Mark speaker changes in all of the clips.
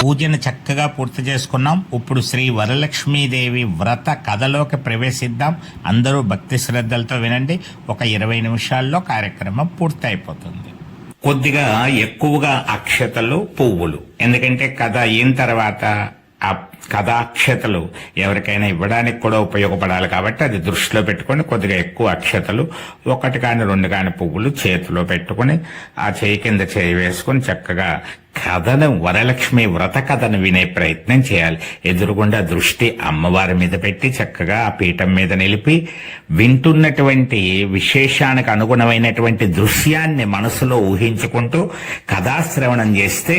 Speaker 1: పూజను చక్కగా పూర్తి చేసుకున్నాం. ఇప్పుడు శ్రీ వరలక్ష్మీదేవి వ్రత కథలోకి ప్రవేశిద్దాం. అందరూ భక్తి శ్రద్ధలతో వినండి. ఒక 20 నిమిషాల్లో కార్యక్రమం పూర్తయిపోతుంది. కొద్దిగా ఎక్కువగా అక్షతలు, పువ్వులు, ఎందుకంటే కథ అయిన తర్వాత ఆ కథాక్షతలు ఎవరికైనా ఇవ్వడానికి కూడా ఉపయోగపడాలి కాబట్టి అది దృష్టిలో పెట్టుకుని కొద్దిగా ఎక్కువ అక్షతలు, 1 కాని 2 కాని పువ్వులు చేతిలో పెట్టుకుని ఆ చేయి కింద చేయి వేసుకుని చక్కగా కథను, వరలక్ష్మి వ్రత కథను వినే ప్రయత్నం చేయాలి. ఎదురుగుండా దృష్టి అమ్మవారి మీద పెట్టి చక్కగా ఆ పీఠం మీద నిలిపి వింటున్నటువంటి విశేషానికి అనుగుణమైనటువంటి దృశ్యాన్ని మనసులో ఊహించుకుంటూ కథాశ్రవణం చేస్తే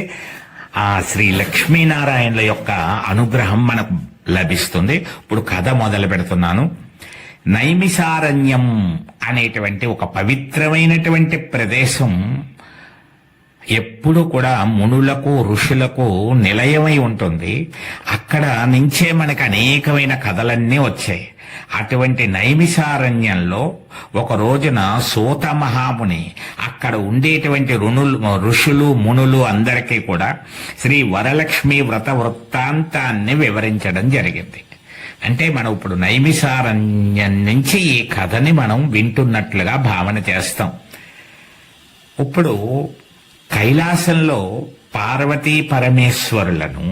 Speaker 1: ఆ శ్రీ లక్ష్మీనారాయణుల యొక్క అనుగ్రహం మనకు లభిస్తుంది. ఇప్పుడు కథ మొదలు పెడుతున్నాను. నైమిషారణ్యం అనేటువంటి ఒక పవిత్రమైనటువంటి ప్రదేశం ఎప్పుడు కూడా మునులకు, ఋషులకు నిలయమై ఉంటుంది. అక్కడ నుంచే మనకు అనేకమైన కథలన్నీ వచ్చాయి. అటువంటి నైమిషారణ్యంలో ఒక రోజున సూత మహాముని అక్కడ ఉండేటువంటి ఋషులు, మునులు అందరికీ కూడా శ్రీ వరలక్ష్మి వ్రత వృత్తాంతాన్ని వివరించడం జరిగింది. అంటే మనం ఇప్పుడు నైమిషారణ్యం నుంచి ఈ కథని మనం వింటున్నట్లుగా భావన చేస్తాం. ఇప్పుడు కైలాసంలో పార్వతీ పరమేశ్వరులను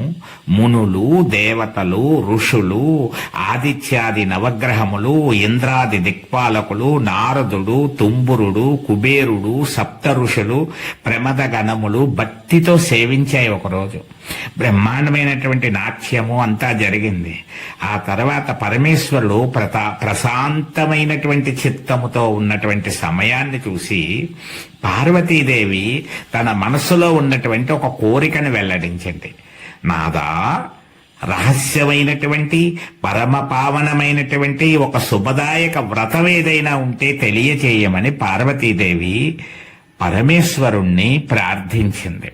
Speaker 1: మునులు, దేవతలు, ఋషులు, ఆదిత్యాది నవగ్రహములు, ఇంద్రాది దిక్పాలకులు, నారదుడు, తుంబురుడు, కుబేరుడు, సప్త ఋషులు, ప్రమద గణములు భక్తితో సేవించాయి. ఒకరోజు బ్రహ్మాండమైనటువంటి నాట్యము అంతా జరిగింది. ఆ తర్వాత పరమేశ్వరుడు ప్రశాంతమైనటువంటి చిత్తముతో ఉన్నటువంటి సమయాన్ని చూసి పార్వతీదేవి తన మనసులో ఉన్నటువంటి ఒక కోరికను వెల్లడించింది. నాదా, రహస్యమైనటువంటి పరమ పావనమైనటువంటి ఒక శుభదాయక వ్రతం ఏదైనా ఉంటే తెలియచేయమని పార్వతీదేవి పరమేశ్వరుణ్ణి ప్రార్థించింది.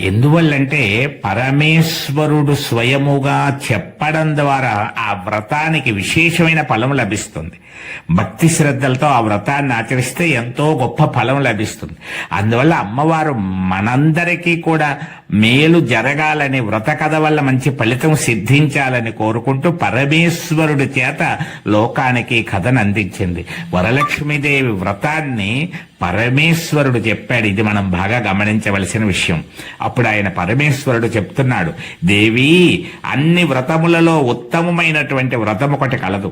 Speaker 1: ఎందువల్లంటే పరమేశ్వరుడు స్వయముగా చెప్పడం ద్వారా ఆ వ్రతానికి విశేషమైన ఫలం లభిస్తుంది. భక్తి శ్రద్ధలతో ఆ వ్రతాన్ని ఆచరిస్తే ఎంతో గొప్ప ఫలం లభిస్తుంది. అందువల్ల అమ్మవారు మనందరికీ కూడా మేలు జరగాలని, వ్రత కథ వల్ల మంచి ఫలితం సిద్ధించాలని కోరుకుంటూ పరమేశ్వరుడి చేత లోకానికి కథను అందించింది. వరలక్ష్మీదేవి వ్రతాన్ని పరమేశ్వరుడు చెప్పాడు. ఇది మనం బాగా గమనించవలసిన విషయం. అప్పుడు ఆయన పరమేశ్వరుడు చెప్తున్నాడు, దేవి, అన్ని వ్రతములలో ఉత్తమమైనటువంటి వ్రతం ఒకటి కలదు.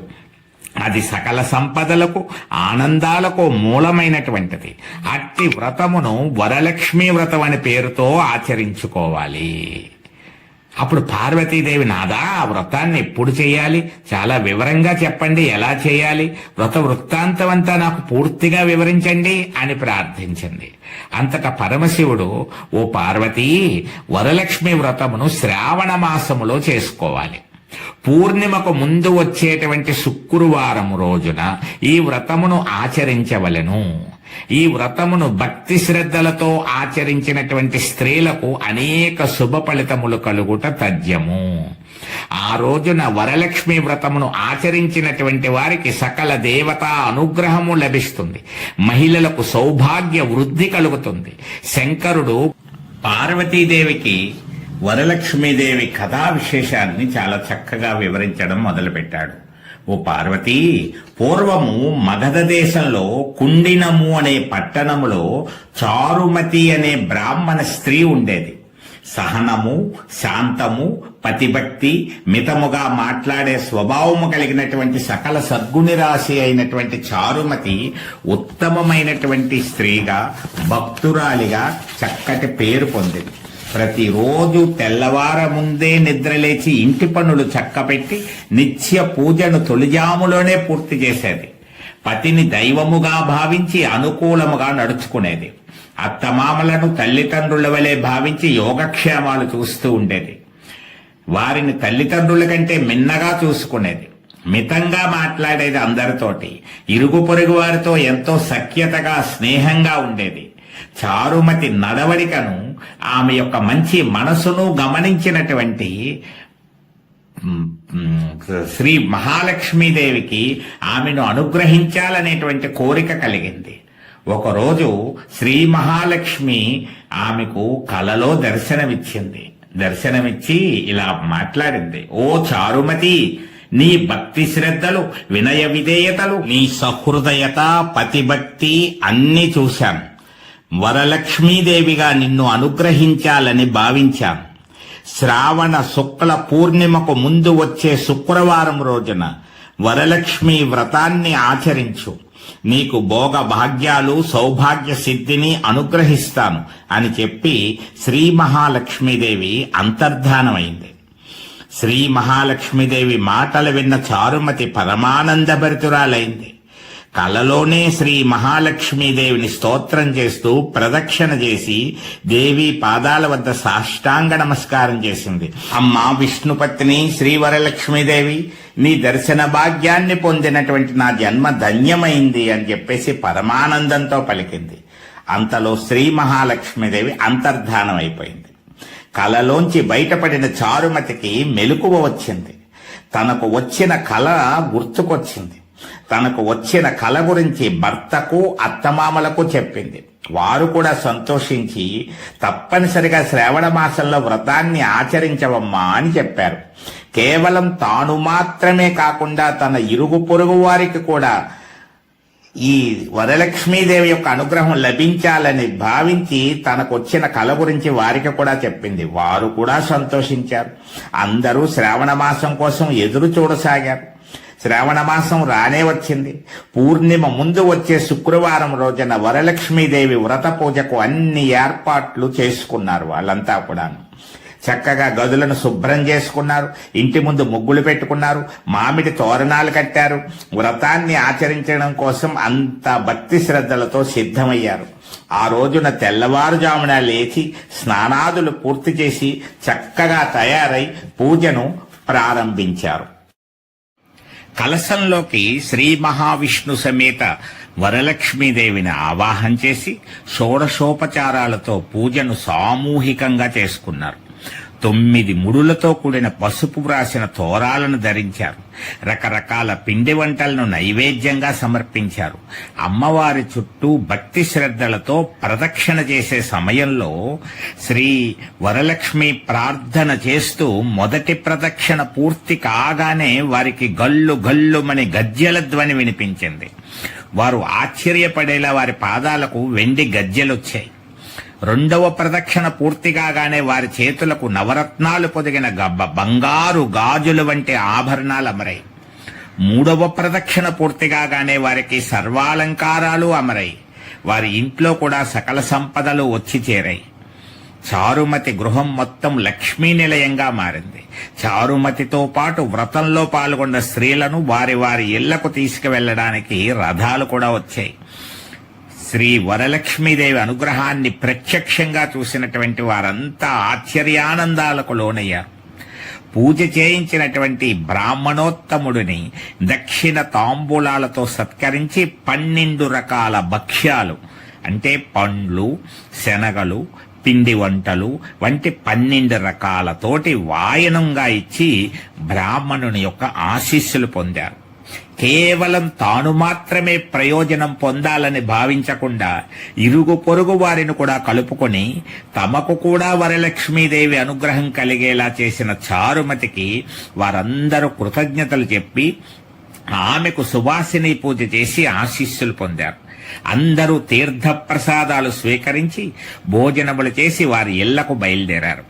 Speaker 1: అది సకల సంపదలకు, ఆనందాలకు మూలమైనటువంటిది. అట్టి వ్రతమును వరలక్ష్మీ వ్రతం అనే పేరుతో ఆచరించుకోవాలి. అప్పుడు పార్వతీదేవి, నాదా, ఆ వ్రతాన్ని ఎప్పుడు చేయాలి? చాలా వివరంగా చెప్పండి, ఎలా చేయాలి? వ్రత వృత్తాంతం అంతా నాకు పూర్తిగా వివరించండి అని ప్రార్థించింది. అంతటా పరమశివుడు, ఓ పార్వతీ, వరలక్ష్మి వ్రతమును శ్రావణ మాసములో చేసుకోవాలి. పూర్ణిమకు ముందు వచ్చేటువంటి శుక్రవారం రోజున ఈ వ్రతమును ఆచరించవలెను. ఈ వ్రతమును భక్తి శ్రద్ధలతో ఆచరించినటువంటి స్త్రీలకు అనేక శుభ ఫలితములు కలుగుట తథ్యము. ఆ రోజున వరలక్ష్మి వ్రతమును ఆచరించినటువంటి వారికి సకల దేవతా అనుగ్రహము లభిస్తుంది. మహిళలకు సౌభాగ్య వృద్ధి కలుగుతుంది. శంకరుడు పార్వతీదేవికి వరలక్ష్మీదేవి కథా విశేషాన్ని చాలా చక్కగా వివరించడం మొదలుపెట్టాడు. ఓ పార్వతీ, పూర్వము మగధ దేశంలో కుండినము అనే పట్టణములో చారుమతి అనే బ్రాహ్మణ స్త్రీ ఉండేది. సహనము, శాంతము, పతిభక్తి, మితముగా మాట్లాడే స్వభావము కలిగినటువంటి సకల సద్గుణిరాశి అయినటువంటి చారుమతి ఉత్తమమైనటువంటి స్త్రీగా, భక్తురాలిగా చక్కటి పేరు పొందింది. ప్రతిరోజు తెల్లవార ముందే నిద్రలేచి ఇంటి పనులు చక్కపెట్టి నిత్య పూజను తొలిజాములోనే పూర్తి చేసేది. పతిని దైవముగా భావించి అనుకూలముగా నడుచుకునేది. అత్తమామలను తల్లిదండ్రుల వలె భావించి యోగక్షేమాలు చూస్తూ ఉండేది. వారిని తల్లిదండ్రుల కంటే మిన్నగా చూసుకునేది. మితంగా మాట్లాడేది అందరితోటి. ఇరుగు పొరుగు వారితో ఎంతో సఖ్యతగా, స్నేహంగా ఉండేది. చారుమతి నడవడికను, ఆమె యొక్క మంచి మనసును గమనించినటువంటి శ్రీ మహాలక్ష్మీదేవికి ఆమెను అనుగ్రహించాలనేటువంటి కోరిక కలిగింది. ఒకరోజు శ్రీ మహాలక్ష్మి ఆమెకు కలలో దర్శనమిచ్చి ఇలా మాట్లాడింది. ఓ చారుమతి, నీ భక్తి శ్రద్ధలు, వినయ విధేయతలు, నీ సహృదయత, పతిభక్తి అన్నీ చూశాను. వరలక్ష్మీదేవిగా నిన్ను అనుగ్రహించాలని భావించాను. శ్రావణ శుక్ల పూర్ణిమకు ముందు వచ్చే శుక్రవారం రోజున వరలక్ష్మి వ్రతాన్ని ఆచరించు. నీకు భోగ భాగ్యాలు, సౌభాగ్య సిద్ధిని అనుగ్రహిస్తాను అని చెప్పి శ్రీ మహాలక్ష్మీదేవి అంతర్ధానమైంది. శ్రీ మహాలక్ష్మీదేవి మాటలు విన్న చారుమతి పరమానందభరితురాలైంది. కలలోనే శ్రీ మహాలక్ష్మీదేవిని స్తోత్రం చేస్తూ ప్రదక్షిణ చేసి దేవి పాదాల వద్ద సాష్టాంగ నమస్కారం చేసింది. అమ్మా విష్ణుపత్ని శ్రీ వరలక్ష్మీదేవి, నీ దర్శన భాగ్యాన్ని పొందినటువంటి నా జన్మ ధన్యమైంది అని చెప్పేసి పరమానందంతో పలికింది. అంతలో శ్రీ మహాలక్ష్మీదేవి అంతర్ధానం అయిపోయింది. కలలోంచి బయటపడిన చారుమతికి మెలకువ వచ్చింది. తనకు వచ్చిన కల గుర్తుకొచ్చింది. తనకు వచ్చిన కల గురించి భర్తకు, అత్తమామలకు చెప్పింది. వారు కూడా సంతోషించి తప్పనిసరిగా శ్రావణ మాసంలో వ్రతాన్ని ఆచరించవమ్మా అని చెప్పారు. కేవలం తాను మాత్రమే కాకుండా తన ఇరుగు పొరుగు వారికి కూడా ఈ వరలక్ష్మీదేవి యొక్క అనుగ్రహం లభించాలని భావించి తనకు వచ్చిన కల గురించి వారికి కూడా చెప్పింది. వారు కూడా సంతోషించారు. అందరూ శ్రావణ మాసం కోసం ఎదురు చూడసాగారు. శ్రావణ మాసం రానే వచ్చింది. పూర్ణిమ ముందు వచ్చే శుక్రవారం రోజున వరలక్ష్మీదేవి వ్రత పూజకు అన్ని ఏర్పాట్లు చేసుకున్నారు. వాళ్ళంతా కూడా చక్కగా గదులను శుభ్రం చేసుకున్నారు. ఇంటి ముందు ముగ్గులు పెట్టుకున్నారు. మామిడి తోరణాలు కట్టారు. వ్రతాన్ని ఆచరించడం కోసం అంత భక్తి శ్రద్ధలతో సిద్ధమయ్యారు. ఆ రోజున తెల్లవారుజామున లేచి స్నానాదులు పూర్తి చేసి చక్కగా తయారై పూజను ప్రారంభించారు. కలశంలోకి శ్రీ మహావిష్ణు సమేత వరలక్ష్మీదేవిని ఆవాహన చేసి షోడశోపచారాలతో పూజను సామూహికంగా చేసుకున్నారు. 9 ముడులతో కూడిన పసుపు రాసిన తోరాలను ధరించారు. రకరకాల పిండి వంటలను నైవేద్యంగా సమర్పించారు. అమ్మవారి చుట్టూ భక్తి శ్రద్ధలతో ప్రదక్షిణ చేసే సమయంలో శ్రీ వరలక్ష్మి ప్రార్థన చేస్తూ మొదటి ప్రదక్షిణ పూర్తి కాగానే వారికి గల్లు గల్లుమని గజ్జెల ధ్వని వినిపించింది. వారు ఆశ్చర్యపడేలా వారి పాదాలకు వెండి గజ్జెలొచ్చాయి. రెండవ ప్రదక్షిణ పూర్తి కాగానే వారి చేతులకు నవరత్నాలు పొదిగిన బంగారు గాజుల వంటి ఆభరణాలు అమరాయి. మూడవ ప్రదక్షిణ పూర్తి కాగానే వారికి సర్వాలంకారాలు అమరాయి. వారి ఇంట్లో కూడా సకల సంపదలు వచ్చి చేరాయి. చారుమతి గృహం మొత్తం లక్ష్మీ నిలయంగా మారింది. చారుమతితో పాటు వ్రతంలో పాల్గొన్న స్త్రీలను వారి వారి ఇళ్లకు తీసుకువెళ్లడానికి రథాలు కూడా వచ్చాయి. శ్రీ వరలక్ష్మీదేవి అనుగ్రహాన్ని ప్రత్యక్షంగా చూసినటువంటి వారంతా ఆశ్చర్యానందాలకు లోనయ్యారు. పూజ చేయించినటువంటి బ్రాహ్మణోత్తముడిని దక్షిణ తాంబూలాలతో సత్కరించి 12 రకాల భక్ష్యాలు అంటే పండ్లు, శనగలు, పిండి వంటలు వంటి 12 రకాలతోటి వాయనంగా ఇచ్చి బ్రాహ్మణుని యొక్క ఆశీస్సులు పొందారు. కేవలం తాను మాత్రమే ప్రయోజనం పొందాలని భావించకుండా ఇరుగు పొరుగు వారిని కూడా కలుపుకొని తమకు కూడా వరలక్ష్మీదేవి అనుగ్రహం కలిగేలా చేసిన చారుమతికి వారందరూ కృతజ్ఞతలు చెప్పి ఆమెకు సువాసిని పూజ చేసి ఆశీస్సులు పొందారు. అందరూ తీర్థ ప్రసాదాలు స్వీకరించి భోజనములు చేసి వారి ఇళ్లకు బయలుదేరారు.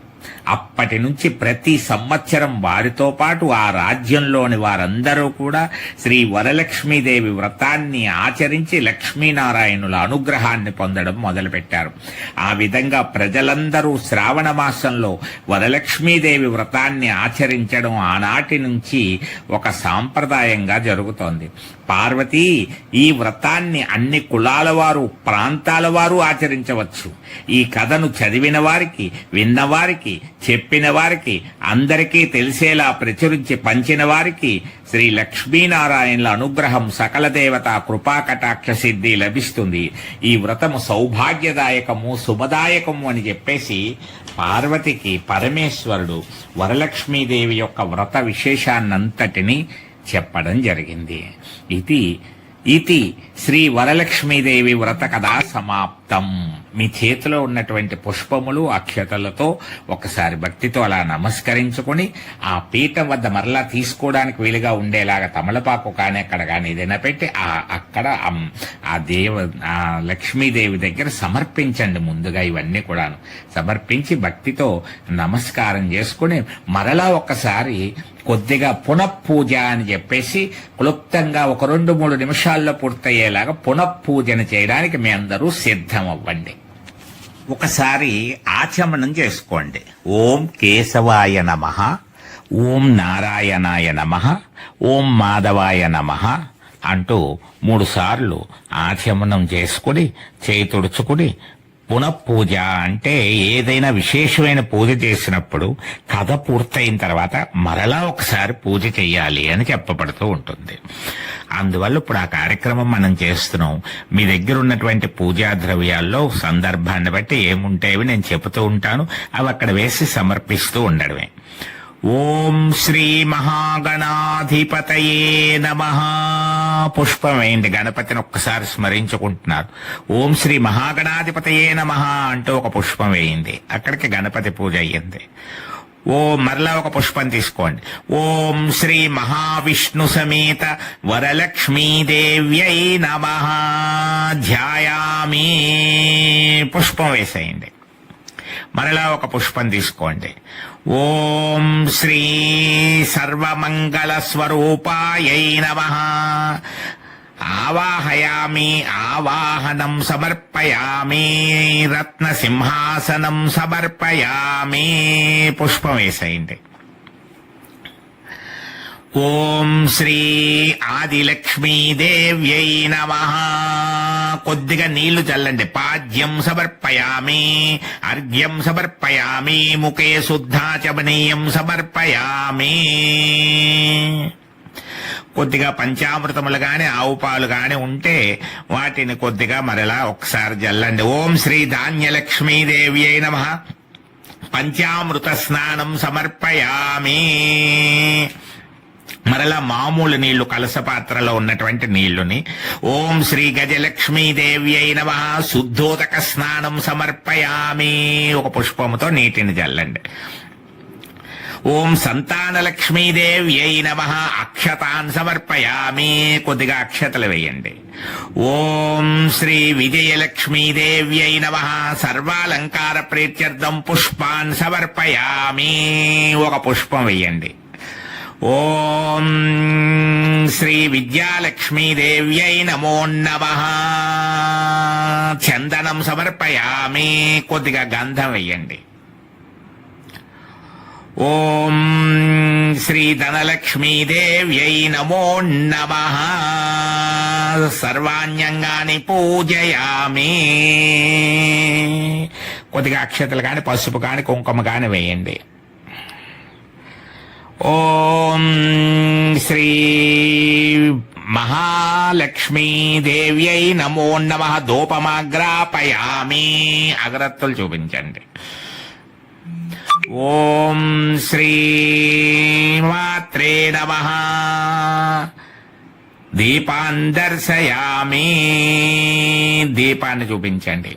Speaker 1: అప్పటి నుంచి ప్రతి సంవత్సరం వారితో పాటు ఆ రాజ్యంలోని వారందరూ కూడా శ్రీ వరలక్ష్మీదేవి వ్రతాన్ని ఆచరించి లక్ష్మీనారాయణుల అనుగ్రహాన్ని పొందడం మొదలుపెట్టారు. ఆ విధంగా ప్రజలందరూ శ్రావణ మాసంలో వరలక్ష్మీదేవి వ్రతాన్ని ఆచరించడం ఆనాటి నుంచి ఒక సాంప్రదాయంగా జరుగుతోంది. పార్వతి, ఈ వ్రతాన్ని అన్ని కులాల వారు, ప్రాంతాల వారు ఆచరించవచ్చు. ఈ కథను చదివిన వారికి, విన్నవారికి, చెప్పిన వారికి, అందరికీ తెలిసేలా ప్రచురించి పంచిన వారికి శ్రీ లక్ష్మీనారాయణుల అనుగ్రహం, సకల దేవత కృపాకటాక్ష సిద్ధి లభిస్తుంది. ఈ వ్రతము సౌభాగ్యదాయకము, శుభదాయకము అని చెప్పేసి పార్వతికి పరమేశ్వరుడు వరలక్ష్మీదేవి యొక్క వ్రత విశేషాన్నంతటినీ చెప్పడం జరిగింది. ఇది ఇది శ్రీ వరలక్ష్మీదేవి వ్రత కథా సమాప్తం. మీ చేతిలో ఉన్నటువంటి పుష్పములు అక్షతలతో ఒకసారి భక్తితో అలా నమస్కరించుకొని ఆ పీఠం వద్ద మరలా తీసుకోవడానికి వీలుగా ఉండేలాగా తమలపాకు కానీ అక్కడ కానీ ఏదైనా పెట్టి అక్కడ ఆ లక్ష్మీదేవి దగ్గర సమర్పించండి. ముందుగా ఇవన్నీ కూడాను సమర్పించి భక్తితో నమస్కారం చేసుకుని మరలా ఒకసారి కొద్దిగా పునఃపూజ అని చెప్పేసి క్లుప్తంగా ఒక 2-3 నిమిషాల్లో పూర్తయ్యేలాగా పునఃపూజన చేయడానికి మీ అందరూ సిద్ధం అవ్వండి. ఒకసారి ఆచమనం చేసుకోండి. ఓం కేశవాయ నమః, ఓం నారాయణాయ నమః, ఓం మాధవాయ నమః అంటూ 3 సార్లు ఆచమనం చేసుకుని చేయి తుడుచుకుని పునఃపూజ అంటే ఏదైనా విశేషమైన పూజ చేసినప్పుడు కథ పూర్తయిన తర్వాత మరలా ఒకసారి పూజ చెయ్యాలి అని చెప్పబడుతూ ఉంటుంది. అందువల్ల ఇప్పుడు ఆ కార్యక్రమం మనం చేస్తున్నాం. మీ దగ్గర ఉన్నటువంటి పూజా ద్రవ్యాల్లో సందర్భాన్ని బట్టి ఏముంటేవి నేను చెబుతూ ఉంటాను, అవి అక్కడ వేసి సమర్పిస్తూ ఉండడమే. ఓం శ్రీ మహాగణాధిపతయే నమః. పుష్పం వేయండి. గణపతిని ఒక్కసారి స్మరించుకుంటున్నారు. ఓం శ్రీ మహాగణాధిపతయే నమః అంటూ ఒక పుష్పం వేయింది. అక్కడికి గణపతి పూజ అయ్యింది. మరలా ఒక పుష్పం తీసుకోండి. ఓం శ్రీ మహావిష్ణు సమేత వరలక్ష్మీదేవ్యై నమః ధ్యాయామి. పుష్పం వేసేయండి. మరలా ఒక పుష్పం తీసుకోండి. ఓం శ్రీ సర్వమంగళ స్వరూపాయై నమః ఆవాహయామి. ఆవాహనం సమర్పయామి. రత్న సింహాసనం సమర్పయామి. పుష్పం వేసేయండి. ఓం శ్రీ ఆదిలక్ష్మీదేవ్యై నమః. కొద్దిగా నీళ్లు చల్లండి. పాద్యం సమర్పయామి. అర్ఘ్యం సమర్పయామి. ముఖే శుద్ధాచమనీయం సమర్పయామి. కొద్దిగా పంచామృతములు గాని ఆవు పాలు గాని ఉంటే వాటిని కొద్దిగా మరలా ఒకసారి జల్లండి. ఓం శ్రీ ధాన్యలక్ష్మీదేవ్యై నమః పంచామృత స్నానం సమర్పయామి. మరలా మామూలు నీళ్లు కలస పాత్రలో ఉన్నటువంటి నీళ్లుని ఓం శ్రీ గజలక్ష్మీదేవ్యై నమః శుద్ధోదక స్నానం సమర్పయామి. ఒక పుష్పముతో నీటిని జల్లండి. ఓం సంతానలక్ష్మీదేవ్యై నమః అక్షతాన్ సమర్పయామి. కొద్దిగా అక్షతలు వేయండి. ఓం శ్రీ విజయలక్ష్మీదేవ్యై నమః సర్వాలంకార ప్రీత్యర్థం పుష్పాన్ సమర్పయామి. ఒక పుష్పం వేయండి. ఓం శ్రీ విద్యాలక్ష్మీదేవ్యై నమో నమః చందనం సమర్పయామి. కొద్దిగా గంధం వేయండి. ఓం శ్రీ ధనలక్ష్మీదేవ్యై నమో నమః సర్వాణ్యంగాని పూజయామి. కొద్దిగా అక్షతలు కాని పసుపు కాని కుంకుమ కాని వేయండి. ఓం శ్రీ మహాలక్ష్మీదేవ్యై నమో నమః ధూపమాగ్రాపయామి. అగరత్తులు చూపించండి. ఓం శ్రీ మాత్రే నమః దీపాన్ దర్శయామి. దీపాన్ని చూపించండి.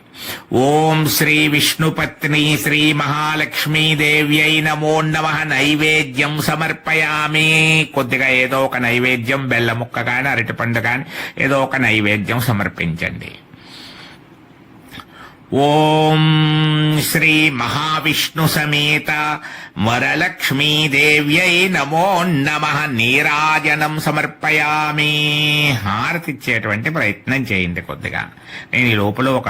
Speaker 1: ఓం శ్రీ విష్ణుపత్ని శ్రీ మహాలక్ష్మీదేవ్యై నమో నమః నైవేద్యం సమర్పయామి. కొద్దిగా ఏదో ఒక నైవేద్యం బెల్ల ముక్క కాని అరటిపండు కాని ఏదో ఒక నైవేద్యం సమర్పించండి. ఓం శ్రీ మహావిష్ణు సమేత వరలక్ష్మీదేవ్యై నమో నమః నీరాజనం సమర్పయామి. హారతిచ్చేటువంటి ప్రయత్నం చేయండి. కొద్దిగా నేను ఈ లోపల ఒక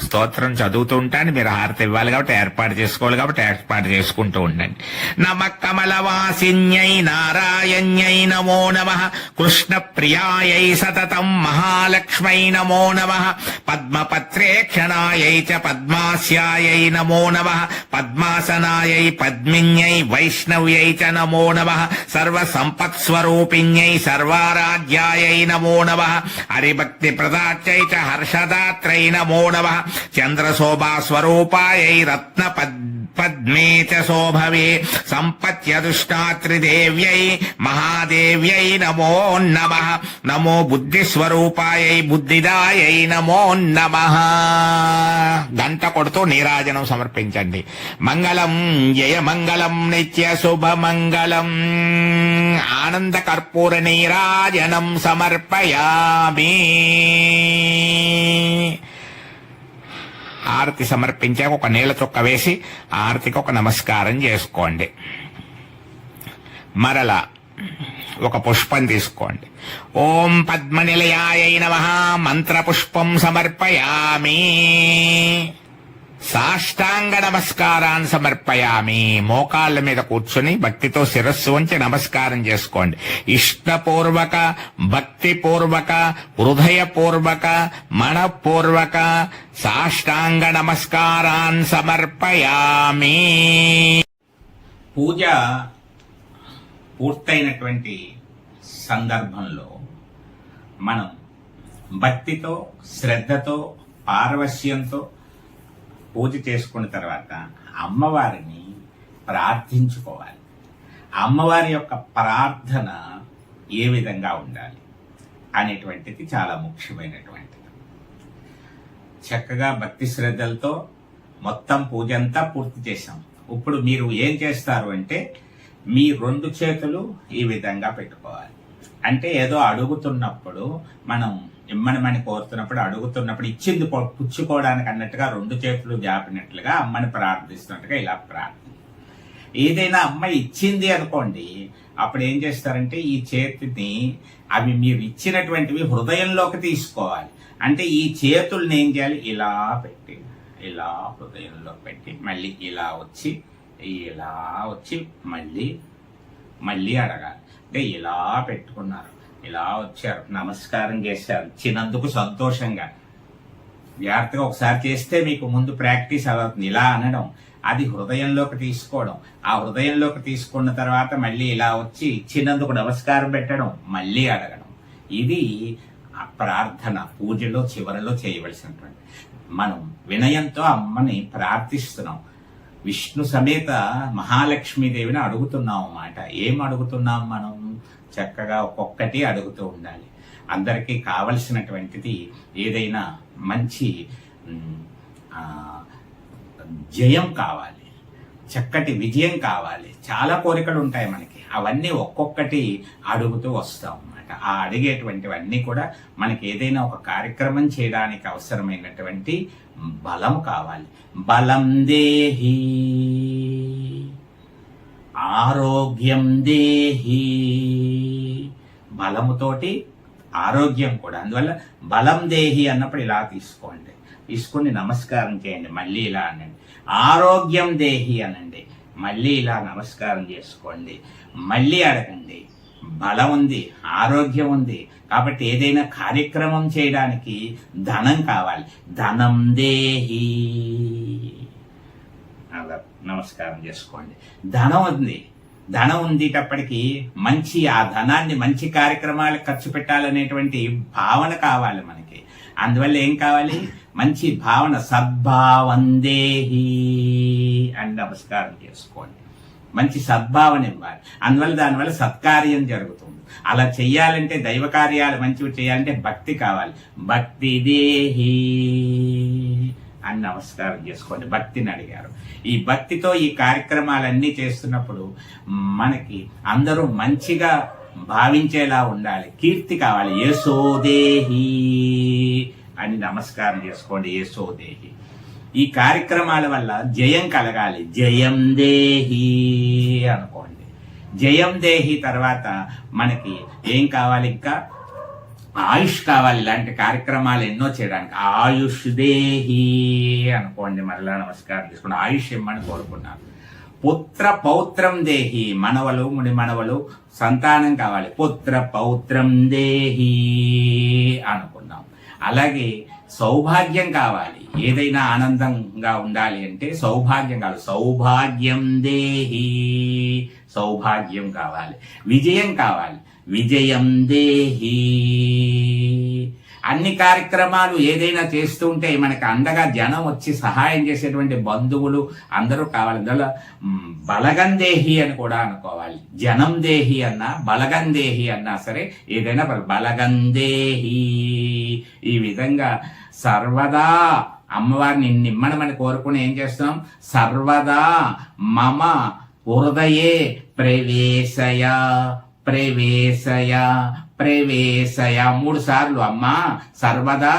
Speaker 1: స్తోత్రం చదువుతూ ఉంటాను. మీరు హారతి ఇవ్వాలి కాబట్టి ఏర్పాటు చేసుకోవాలి కాబట్టి ఏర్పాటు చేసుకుంటూ ఉండండి. నమ కమలవాసిన్యై నారాయణ్యై నమో నమః కృష్ణ ప్రియాయై సతతం మహాలక్ష్మై నమో నమః పద్మపత్రేక్షణాయై చ పద్మాస్యాయై నమో నమః పద్మాసనాయై పద్మిన్యై వైష్ణవ్యై చ నమో నమః సర్వసంపత్స్వరూపిణ్యై సర్వారాధ్యాయై నమో నమః హరిభక్తి ప్రదాత్యై చ హర్షదాత్రై నమో నమః చంద్రశోభా స్వరూపాయై పద్మే చ శోభవే సంపత్యదుష్టాత్రిదేవ్యై మహాదేవ్యై నమో నమః. నమో బుద్ధిస్వరూపాయై బుద్ధిదాయై నమో నమః. గంట కొడుతూ నీరాజనం సమర్పించండి. మంగళం జయ మంగళం నిత్య శుభమంగళం. ఆనంద కర్పూర నీరాజనం సమర్పయామి. ఆరతి సమర్పించాక ఒక నీళ్ల చుక్క వేసి ఆరతికి ఒక నమస్కారం చేసుకోండి. మరలా ఒక పుష్పం తీసుకోండి. ఓం పద్మనిలయాయ నమః మంత్ర పుష్పం సమర్పయామి. సాష్టాంగ నమస్కారాన్ని సమర్పయామి. మోకాళ్ళ మీద కూర్చుని భక్తితో శిరస్సు వంచి నమస్కారం చేసుకోండి. ఇష్టపూర్వక, భక్తిపూర్వక, హృదయపూర్వక, మనపూర్వక సాష్టాంగ నమస్కారాన్ సమర్పయామి. పూజ పూర్తయినటువంటి సందర్భంలో మనం భక్తితో, శ్రద్ధతో, పారవశ్యంతో పూజ చేసుకున్న తర్వాత అమ్మవారిని ప్రార్థించుకోవాలి. అమ్మవారి యొక్క ప్రార్థన ఏ విధంగా ఉండాలి అనేటువంటిది చాలా ముఖ్యమైనటువంటిది. చక్కగా భక్తి శ్రద్ధలతో మొత్తం పూజ అంతా పూర్తి చేశాం. ఇప్పుడు మీరు ఏం చేస్తారు అంటే మీ 2 చేతులు ఈ విధంగా పెట్టుకోవాలి. అంటే ఏదో అడుగుతున్నప్పుడు మనం ఇమ్మని కోరుతున్నప్పుడు, అడుగుతున్నప్పుడు ఇచ్చింది పుచ్చుకోవడానికి అన్నట్టుగా 2 చేతులు జాపినట్లుగా అమ్మని ప్రార్థిస్తున్నట్టుగా ఇలా ప్రార్థన. ఏదైనా అమ్మ ఇచ్చింది అనుకోండి, అప్పుడు ఏం చేస్తారంటే ఈ చేతిని అవి మీరు ఇచ్చినటువంటివి హృదయంలోకి తీసుకోవాలి. అంటే ఈ చేతుల్ని ఏం చేయాలి, ఇలా పెట్టి ఇలా హృదయంలో పెట్టి మళ్ళీ ఇలా వచ్చి మళ్ళీ అడగాలి. అంటే ఇలా పెట్టుకున్నారు, ఇలా వచ్చారు, నమస్కారం చేశారు, ఇచ్చినందుకు సంతోషంగా జాగ్రత్తగా ఒకసారి చేస్తే మీకు ముందు ప్రాక్టీస్ అవుతుంది. ఇలా అనడం, అది హృదయంలోకి తీసుకోవడం, ఆ హృదయంలోకి తీసుకున్న తర్వాత మళ్ళీ ఇలా వచ్చి ఇచ్చినందుకు నమస్కారం పెట్టడం, మళ్ళీ అడగడం. ఇది ప్రార్థన పూజలో చివరిలో చేయవలసినటువంటి. మనం వినయంతో అమ్మని ప్రార్థిస్తున్నాం. విష్ణు సమేత మహాలక్ష్మీదేవిని అడుగుతున్నాం అన్నమాట. ఏం అడుగుతున్నాం మనం? చక్కగా ఒక్కొక్కటి అడుగుతూ ఉండాలి. అందరికీ కావలసినటువంటిది ఏదైనా మంచి జయం కావాలి, చక్కటి విజయం కావాలి, చాలా కోరికలు ఉంటాయి మనకి. అవన్నీ ఒక్కొక్కటి అడుగుతూ వస్తాం అన్నమాట. ఆ అడిగేటువంటివన్నీ కూడా మనకి ఏదైనా ఒక కార్యక్రమం చేయడానికి అవసరమైనటువంటి బలం కావాలి. బలం దేహి, ఆరోగ్యం దేహి. బలముతోటి ఆరోగ్యం కూడా. అందువల్ల బలం దేహి అన్నప్పుడు ఇలా తీసుకోండి, తీసుకుని నమస్కారం చేయండి, మళ్ళీ ఇలా అనండి. ఆరోగ్యం దేహి అనండి, మళ్ళీ ఇలా నమస్కారం చేసుకోండి, మళ్ళీ అడగండి. బలం ఉంది, ఆరోగ్యం ఉంది కాబట్టి ఏదైనా కార్యక్రమం చేయడానికి ధనం కావాలి. ధనం దేహి, అలా నమస్కారం చేసుకోండి. ధనం ఉండేటప్పటికీ మంచి ఆ ధనాన్ని మంచి కార్యక్రమాలకు ఖర్చు పెట్టాలనేటువంటి భావన కావాలి మనకి. అందువల్ల ఏం కావాలి? మంచి భావన, సద్భావం దేహి అని నమస్కారం చేసుకోండి. మంచి సద్భావన ఇవ్వాలి. దానివల్ల సత్కార్యం జరుగుతుంది. అలా చెయ్యాలంటే, దైవ కార్యాలు మంచివి చేయాలంటే భక్తి కావాలి. భక్తి దేహి అని నమస్కారం చేసుకోండి. భక్తిని అడిగారు. ఈ భక్తితో ఈ కార్యక్రమాలన్నీ చేస్తున్నప్పుడు మనకి అందరూ మంచిగా భావించేలా ఉండాలి. కీర్తి కావాలి. యశోదేహి అని నమస్కారం చేసుకోండి. యశోదేహి. ఈ కార్యక్రమాల వల్ల జయం కలగాలి. జయం దేహి అనుకోండి. జయం దేహి తర్వాత మనకి ఏం కావాలి? ఇంకా ఆయుష్ కావాలి. ఇలాంటి కార్యక్రమాలు ఎన్నో చేయడానికి. ఆయుష్ దేహి అనుకోండి. మరలా నమస్కారం చేసుకోండి. ఆయుష్ ఇమ్మని కోరుకున్నాను. పుత్ర పౌత్రం దేహి, మనవలు ముని మనవలు సంతానం కావాలి. పుత్ర పౌత్రం దేహి అనుకున్నాం. అలాగే సౌభాగ్యం కావాలి. ఏదైనా ఆనందంగా ఉండాలి అంటే సౌభాగ్యం కావాలి. సౌభాగ్యం దేహి, సౌభాగ్యం కావాలి. విజయం కావాలి. విజయం దేహి. అన్ని కార్యక్రమాలు ఏదైనా చేస్తూ ఉంటే మనకి అండగా జనం వచ్చి సహాయం చేసేటువంటి బంధువులు అందరూ కావాలి. అందులో బలగందేహి అని కూడా అనుకోవాలి. జనం దేహి అన్నా బలగందేహి అన్నా సరే ఏదైనా బలగందేహి. ఈ విధంగా సర్వదా అమ్మవారిని నిమ్మడమని కోరుకుని ఏం చేస్తున్నాం, సర్వదా మమ హృదయే ప్రవేశయ ప్రవేశయ ప్రవేశయ 3 సార్లు అమ్మా సర్వదా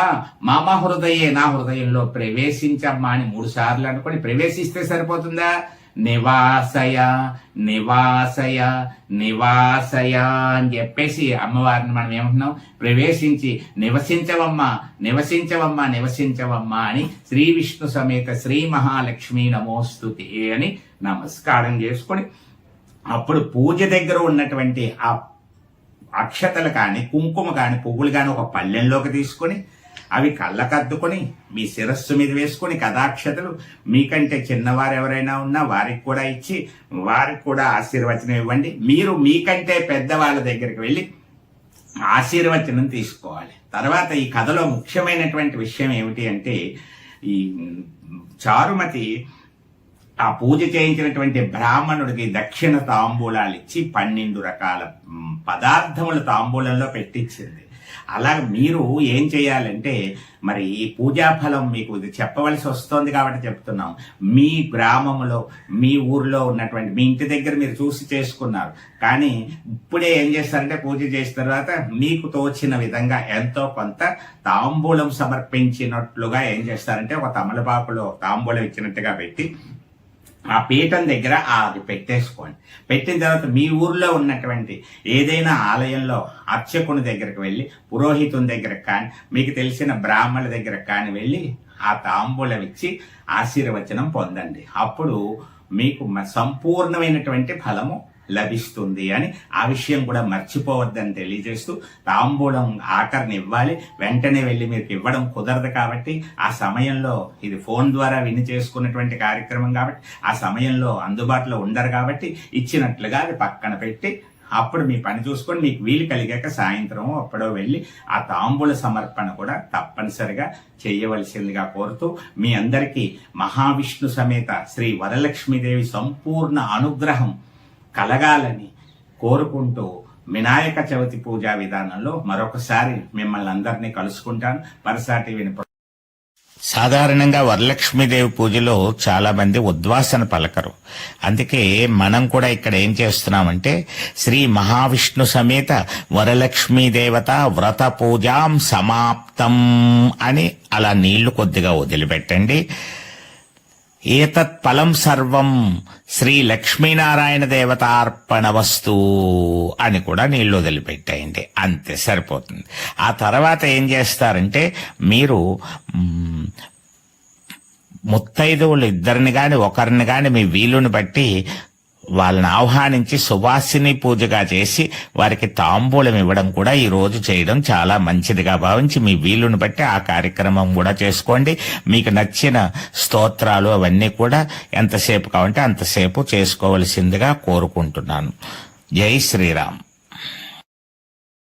Speaker 1: మమ హృదయే నా హృదయంలో ప్రవేశించమ్మా అని 3 సార్లు అనుకొని ప్రవేశిస్తే సరిపోతుందా? నివాసయ నివాసయ నివాసయ అని చెప్పేసి అమ్మవారిని మనం ఏమంటున్నాం, ప్రవేశించి నివసించవమ్మా నివసించవమ్మా నివసించవమ్మా అని శ్రీ విష్ణు సమేత శ్రీ మహాలక్ష్మి నమోస్తుతే అని నమస్కారం చేసుకొని అప్పుడు పూజ దగ్గర ఉన్నటువంటి ఆ అక్షతలు కానీ కుంకుమ కానీ పువ్వులు కానీ ఒక పళ్ళెంలోకి తీసుకొని అవి కళ్ళకద్దుకొని మీ శిరస్సు మీద వేసుకొని కథాక్షతలు మీకంటే చిన్నవారు ఎవరైనా ఉన్నా వారికి కూడా ఇచ్చి వారికి కూడా ఆశీర్వచనం ఇవ్వండి. మీరు మీకంటే పెద్దవాళ్ళ దగ్గరికి వెళ్ళి ఆశీర్వచనం తీసుకోవాలి. తర్వాత ఈ కథలో ముఖ్యమైనటువంటి విషయం ఏమిటి అంటే, ఈ చారుమతి ఆ పూజ చేయించినటువంటి బ్రాహ్మణుడికి దక్షిణ తాంబూలాలు ఇచ్చి 12 రకాల పదార్థములు తాంబూలంలో పెట్టించింది. అలా మీరు ఏం చేయాలంటే, మరి ఈ పూజాఫలం మీకు ఇది చెప్పవలసి వస్తుంది కాబట్టి చెప్తున్నాం. మీ గ్రామంలో మీ ఊర్లో ఉన్నటువంటి మీ ఇంటి దగ్గర మీరు చూసి చేసుకున్నారు, కానీ ఇప్పుడే ఏం చేస్తారంటే పూజ చేసిన తర్వాత మీకు తోచిన విధంగా ఎంతో కొంత తాంబూలం సమర్పించినట్లుగా ఏం చేస్తారంటే ఒక తమలపాకులో తాంబూలం ఇచ్చినట్టుగా పెట్టి ఆ పీఠం దగ్గర అది పెట్టేసుకోండి. పెట్టిన తర్వాత మీ ఊర్లో ఉన్నటువంటి ఏదైనా ఆలయంలో అర్చకుని దగ్గరకు వెళ్ళి, పురోహితుని దగ్గరకు కానీ మీకు తెలిసిన బ్రాహ్మణుల దగ్గరకు కానీ వెళ్ళి ఆ తాంబూలం ఇచ్చి ఆశీర్వచనం పొందండి. అప్పుడు మీకు సంపూర్ణమైనటువంటి ఫలము లభిస్తుంది అని ఆ విషయం కూడా మర్చిపోవద్దని తెలియజేస్తూ, తాంబూలం ఆఖరిని ఇవ్వాలి, వెంటనే వెళ్ళి మీకు ఇవ్వడం కుదరదు కాబట్టి ఆ సమయంలో ఇది ఫోన్ ద్వారా విని చేసుకున్నటువంటి కార్యక్రమం కాబట్టి ఆ సమయంలో అందుబాటులో ఉండరు కాబట్టి ఇచ్చినట్లుగా అది పక్కన పెట్టి అప్పుడు మీ పని చూసుకొని మీకు వీలు కలిగాక సాయంత్రం అప్పుడో వెళ్ళి ఆ తాంబూల సమర్పణ కూడా తప్పనిసరిగా చేయవలసిందిగా కోరుతూ, మీ అందరికీ మహావిష్ణు సమేత శ్రీ వరలక్ష్మీదేవి సంపూర్ణ అనుగ్రహం కలగాలని కోరుకుంటూ వినాయక చవితి పూజా విధానంలో మరొకసారి మిమ్మల్ని అందరినీ కలుసుకుంటాను. వరసా టీవీని సాధారణంగా వరలక్ష్మీదేవి పూజలో చాలా మంది ఉద్వాసన పలకరు. అందుకే మనం కూడా ఇక్కడ ఏం చేస్తున్నామంటే, శ్రీ మహావిష్ణు సమేత వరలక్ష్మీ దేవత వ్రత పూజాం సమాప్తం అని అలా నీళ్లు కొద్దిగా వదిలిపెట్టండి. ఏతత్ ఫలం సర్వం శ్రీ లక్ష్మీనారాయణ దేవతార్పణ వస్తు అని కూడా నీళ్లు వదిలిపెట్టేయండి. అంతే సరిపోతుంది. ఆ తర్వాత ఏం చేస్తారంటే, మీరు ముత్తైదువులు ఇద్దరిని గాని ఒకరిని గాని మీ వీలుని బట్టి వాళ్ళని ఆహ్వానించి సువాసిని పూజగా చేసి వారికి తాంబూలం ఇవ్వడం కూడా ఈ రోజు చేయడం చాలా మంచిదిగా భావించి మీ వీలుని బట్టి ఆ కార్యక్రమం కూడా చేసుకోండి. మీకు నచ్చిన స్తోత్రాలు అవన్నీ కూడా ఎంతసేపు కావాలంటే అంతసేపు చేసుకోవలసిందిగా కోరుకుంటున్నాను. జై శ్రీరామ్.